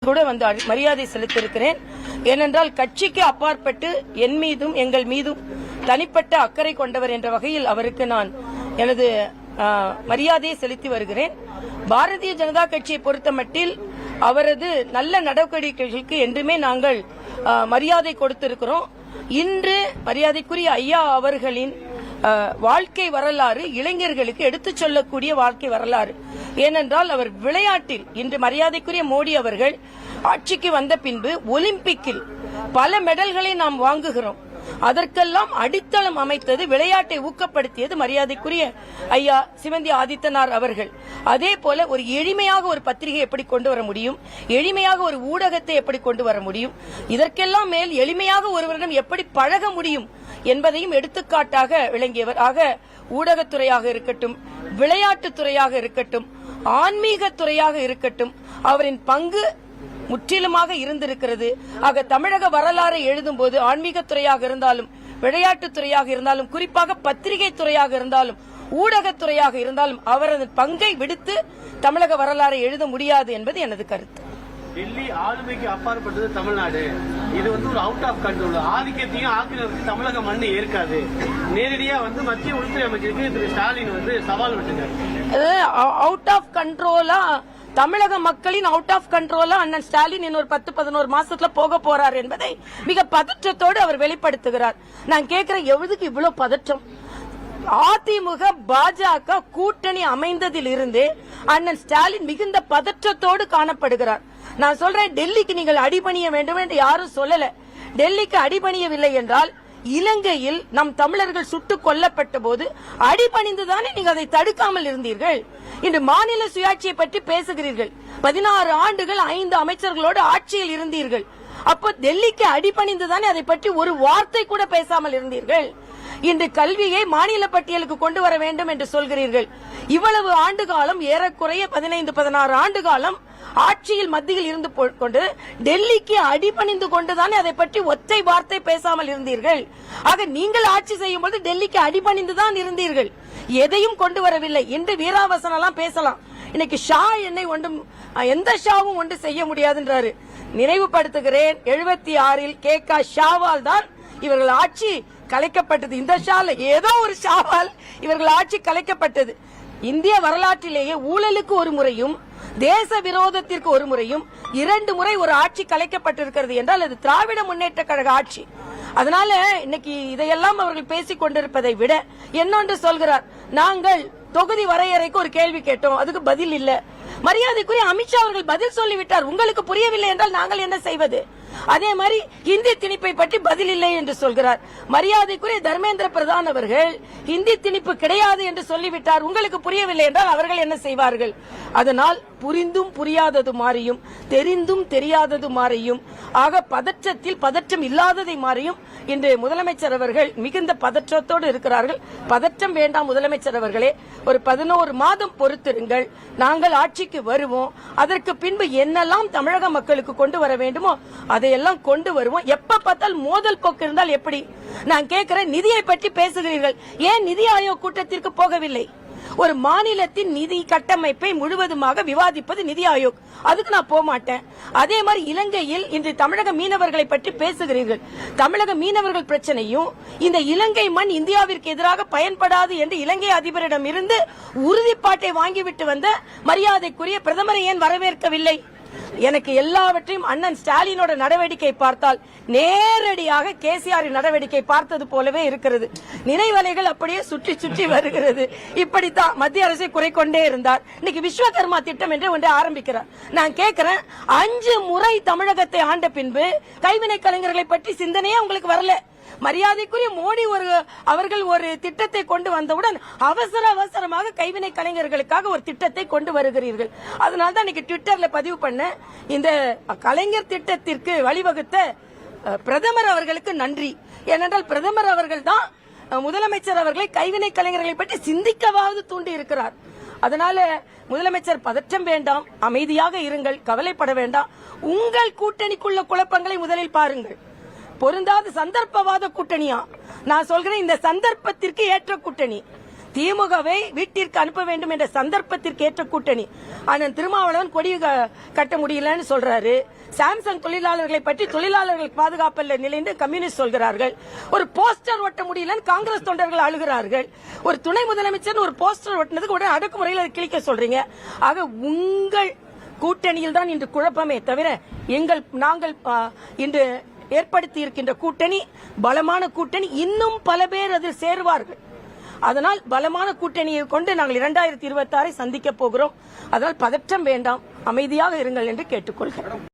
கூட வந்து மரியாதை செலுத்தியிருக்கிறேன். ஏனென்றால் கட்சிக்கு அப்பாற்பட்டு என் மீதும் எங்கள் மீதும் தனிப்பட்ட அக்கறை கொண்டவர் என்ற வகையில் அவருக்கு நான் எனது மரியாதையை செலுத்தி வருகிறேன். பாரதிய ஜனதா கட்சியை பொறுத்தமட்டில் அவரது நல்ல நடவடிக்கைகளுக்கு என்றுமே நாங்கள் மரியாதை கொடுத்திருக்கிறோம். இன்று மரியாதைக்குரிய ஐயா அவர்களின் வாழ்க்கை வரலாறு இளைஞர்களுக்கு எடுத்துச் சொல்லக்கூடிய வாழ்க்கை வரலாறு. ஏனென்றால் அவர் விளையாட்டில் இன்று மரியாதைக்குரிய மோடி அவர்கள் ஆட்சிக்கு வந்த பின்பு ஒலிம்பிக்கில் பல மெடல்களை நாம் வாங்குகிறோம். அதற்கெல்லாம் அடித்தளம் அமைத்தது, விளையாட்டை ஊக்கப்படுத்தியது மரியாதைக்குரிய ஐயா சிவந்தி ஆதித்தனார் அவர்கள். அதே போல ஒரு எளிமையாக ஒரு பத்திரிகை எப்படி கொண்டு வர முடியும், எளிமையாக ஒரு ஊடகத்தை எப்படி கொண்டு வர முடியும், இதற்கெல்லாம் மேல் எளிமையாக ஒருவரிடம் எப்படி பழக முடியும் என்பதையும் எடுத்துக்காட்டாக விளங்கியவர். ஆக ஊடகத்துறையாக இருக்கட்டும், விளையாட்டுத்துறையாக இருக்கட்டும், ஆன்மீக துறையாக இருக்கட்டும், அவரின் பங்கு முற்றிலுமாக இருந்திருக்கிறது. ஆக தமிழக வரலாறை எழுதும் போது ஆன்மீகத்துறையாக இருந்தாலும், விளையாட்டுத்துறையாக இருந்தாலும், குறிப்பாக பத்திரிகை துறையாக இருந்தாலும், ஊடகத்துறையாக இருந்தாலும் அவரது பங்கை விடுத்து தமிழக வரலாறை எழுத முடியாது என்பது எனது கருத்து. டெல்லி ஆளுமைக்கு அப்பாற்பட்டது தமிழ்நாடு. இது வந்து ஒரு அவுட் ஆஃப் கண்ட்ரோல். ஆதிக்கத்தையும் ஆக்கிரமித்து தமிழக மண்ணை ஏற்காது. நேரடியா வந்து மத்திய உள்துறை அமைச்சருக்கு திரு ஸ்டாலின் வந்து சவால் விட்டுருக்காரு. அவுட் ஆஃப் கண்ட்ரோலா தமிழக மக்களின் அவுட் ஆஃப் கண்ட்ரோலா அண்ணன் ஸ்டாலின் இன்னொரு 10-11 மாசத்துல போக போறார் என்பதை மிக பதற்றத்தோடு அவர் வெளிப்படுத்துகிறார். நான் கேட்கிறேன், எவ்வளவுக்கு இவ்வளவு பதற்றம்? அதிமுக பாஜக கூட்டணி அமைந்ததில் இருந்து அண்ணன் ஸ்டாலின் மிகுந்த பதற்றத்தோடு காணப்படுகிறார். நான் சொல்றேன், டெல்லிக்கு நீங்கள் அடிபணிய வேண்டும் என்று யாரும் சொல்லல. டெல்லிக்கு அடிபணியவில்லை என்றால் இலங்கையில் நம் தமிழர்கள் சுட்டுக் கொல்லப்பட்ட போது அடிபணிந்துதானே நீங்க அதை தடுக்காமல் இருந்தீர்கள். இன்று மாநில சுயாட்சியை பற்றி பேசுகிறீர்கள். 16 ஆண்டுகள் 5 அமைச்சர்களோடு ஆட்சியில் இருந்தீர்கள். அப்போ டெல்லிக்கு அடிபணிந்துதானே அதை பற்றி ஒரு வார்த்தை கூட பேசாமல் இருந்தீர்கள். இன்று கல்வியை மாநில பட்டியலுக்கு கொண்டு வர வேண்டும் என்று சொல்கிறீர்கள். இவ்வளவு ஆண்டு காலம், ஏறக்குறைய 15-16 ஆண்டு காலம் ஆட்சியில் மத்தியில் இருந்து கொண்டு டெல்லிக்கு அடிபணிந்து கொண்டுதானே அதை பற்றி ஒற்றை வார்த்தை பேசாமல் இருந்தீர்கள். ஆக நீங்கள் ஆட்சி செய்யும் போது டெல்லிக்கு அடிபணிந்துதான் இருந்தீர்கள், எதையும் கொண்டு வரவில்லை. இன்று வீராவசனம் எல்லாம் பேசலாம். இன்னைக்கு ஷா என்னை ஒன்றும் எந்த ஷாவும் ஒன்று செய்ய முடியாதுன்றாரு. நினைவுபடுத்துகிறேன், 76 KK ஷாவால் தான் இவர்கள் ஆட்சி கலைக்கப்பட்டது. இந்த ஷால ஏதோ ஒரு ஷாவால் இவர்கள் ஆட்சி கலைக்கப்பட்டது. இந்திய வரலாற்றிலேயே ஊழலுக்கு ஒரு முறையும் தேச விரோதத்திற்கு ஒரு முறையும் 2 முறை ஒரு ஆட்சி கலைக்கப்பட்டிருக்கிறது என்றால் அது திராவிட முன்னேற்ற கழக ஆட்சி. அதனால இன்னைக்கு இதையெல்லாம் அவர்கள் பேசிக் கொண்டிருப்பதை விட என்னொன்று சொல்கிறார், நாங்கள் தொகுதி வரையறைக்கு ஒரு கேள்வி கேட்டோம், அதுக்கு பதில் இல்ல. மரியாதைக்குரிய அமித்ஷா அவர்கள் பதில் சொல்லிவிட்டார். உங்களுக்கு புரியவில்லை என்றால் நாங்கள் என்ன செய்வது? அதே மாதிரி ஹிந்தி திணிப்பை பற்றி பதில் இல்லை என்று சொல்கிறார். மரியாதைக்குரிய தர்மேந்திர பிரதான் அவர்கள் ஹிந்தி திணிப்பு கிடையாது என்று சொல்லிவிட்டார். உங்களுக்கு புரியவில்லை என்றால் அவர்கள் என்ன செய்வார்கள்? அதனால் புரிந்தும் புரியாதது மாறியும், தெரிந்தும் தெரியாதது மாறியும், ஆக பதற்றத்தில் பதற்றம் இல்லாததை மாறியும் இன்று முதலமைச்சர் அவர்கள் மிகுந்த பதற்றத்தோடு இருக்கிறார்கள். பதற்றம் வேண்டாம் முதலமைச்சர் அவர்களே, ஒரு 11 மாதம் பொறுத்திருங்கள், நாங்கள் ஆட்சிக்கு வருவோம். அதற்கு பின்பு என்னெல்லாம் தமிழக மக்களுக்கு கொண்டு வர வேண்டுமோ அதையெல்லாம் கொண்டு வருவோம். எப்ப பார்த்தால் மோதல் போக்கு இருந்தால் எப்படி? நான் கேட்கிறேன், நிதியை பற்றி பேசுகிறீர்கள், ஏன் நிதி ஆயோக் கூட்டத்திற்கு போகவில்லை? ஒரு மாநிலத்தின் நிதி கட்டமைப்பை முழுவதுமாக விவாதிப்பது நிதி ஆயோக், அதுக்கு நான் போக மாட்டேன். அதே மாதிரி இலங்கையில் இன்று தமிழக மீனவர்களை பற்றி பேசுகிறீர்கள். தமிழக மீனவர்கள் பிரச்சனையும் இந்த இலங்கை மண் இந்தியாவிற்கு எதிராக பயன்படாது என்று இலங்கை அதிபரிடம் இருந்து உறுதிப்பாட்டை வாங்கிவிட்டு வந்த மரியாதைக்குரிய பிரதமரை ஏன் வரவேற்கவில்லை? எனக்கு எல்லாவற்றையும் அண்ணன் ஸ்டாலினோட நடவடிக்கை பார்த்தால் நேரடியாக கேசிஆர் நடவடிக்கை பார்த்தது போலவே இருக்கிறது. நினைவலைகள் அப்படியே சுற்றி சுற்றி வருகிறது. இப்படித்தான் மத்திய அரசை குறை கொண்டே இருந்தார். இன்னைக்கு விஸ்வகர்மா திட்டம் என்று ஒன்றை ஆரம்பிக்கிறார். நான் கேட்கிறேன், 5 முறை தமிழகத்தை ஆண்ட பின்பு கைவினை கலைஞர்களை பற்றி சிந்தனையே உங்களுக்கு வரல. மரியாதைக்குரிய மோடி அவர்கள் ஒரு திட்டத்தை கொண்டு வந்தவுடன் அவசரமாக கைவினை கலைஞர்களுக்காக ஒரு திட்டத்தை கொண்டு வருகிறீர்கள். அதனால்தான் இன்னைக்கு ட்விட்டர்ல பதிவு பண்ண, இந்த கலைஞர் திட்டத்திற்கு வழிவகுத்த பிரதமர் அவர்களுக்கு நன்றி. ஏனென்றால் பிரதமர் அவர்கள் தான் முதலமைச்சர் அவர்களை கைவினை கலைஞர்களை பற்றி சிந்திக்கவாவது தூண்டி இருக்கிறார். அதனால முதலமைச்சர் பதற்றம் வேண்டாம், அமைதியாக இருங்கள், கவலைப்பட வேண்டாம். உங்கள் கூட்டணிக்குள்ள குழப்பங்களை முதலில் பாருங்கள். பொருந்தாத சந்தர்ப்பவாத கூட்டணியா? நான் சொல்கிறேன், இந்த சந்தர்ப்பத்திற்கு ஏற்ற கூட்டணி. திமுகவை வீட்டிற்கு அனுப்ப வேண்டும் என்ற சந்தர்ப்பத்திற்கு ஏற்ற கூட்டணி. அண்ணன் திருமாவளவன் கொடி கட்ட முடியலன்னு சொல்றாரு. சாம்சங் தொழிலாளர்களை பற்றி தொழிலாளர்கள் பாதுகாப்பல்ல நிலைந்து கம்யூனிஸ்ட் சொல்கிறார்கள். ஒரு போஸ்டர் ஒட்ட முடியலன்னு காங்கிரஸ் தொண்டர்கள் அழுகிறார்கள். ஒரு துணை முதலமைச்சர் ஒரு போஸ்டர் ஒட்டினதுக்கு உடனே அடக்குமுறையில் கிழிக்க சொல்றீங்க. ஆக உங்கள் கூட்டணியில் தான் இன்று குழப்பமே தவிர நாங்கள் இன்று ஏற்படுத்தி இருக்கின்ற கூட்டணி பலமான கூட்டணி. இன்னும் பல பேர் அதில் சேருவார்கள். அதனால் பலமான கூட்டணியை கொண்டு நாங்கள் 2026 சந்திக்க போகிறோம். அதனால் பதற்றம் வேண்டாம், அமைதியாக இருங்கள் என்று கேட்டுக்கொள்கிறோம்.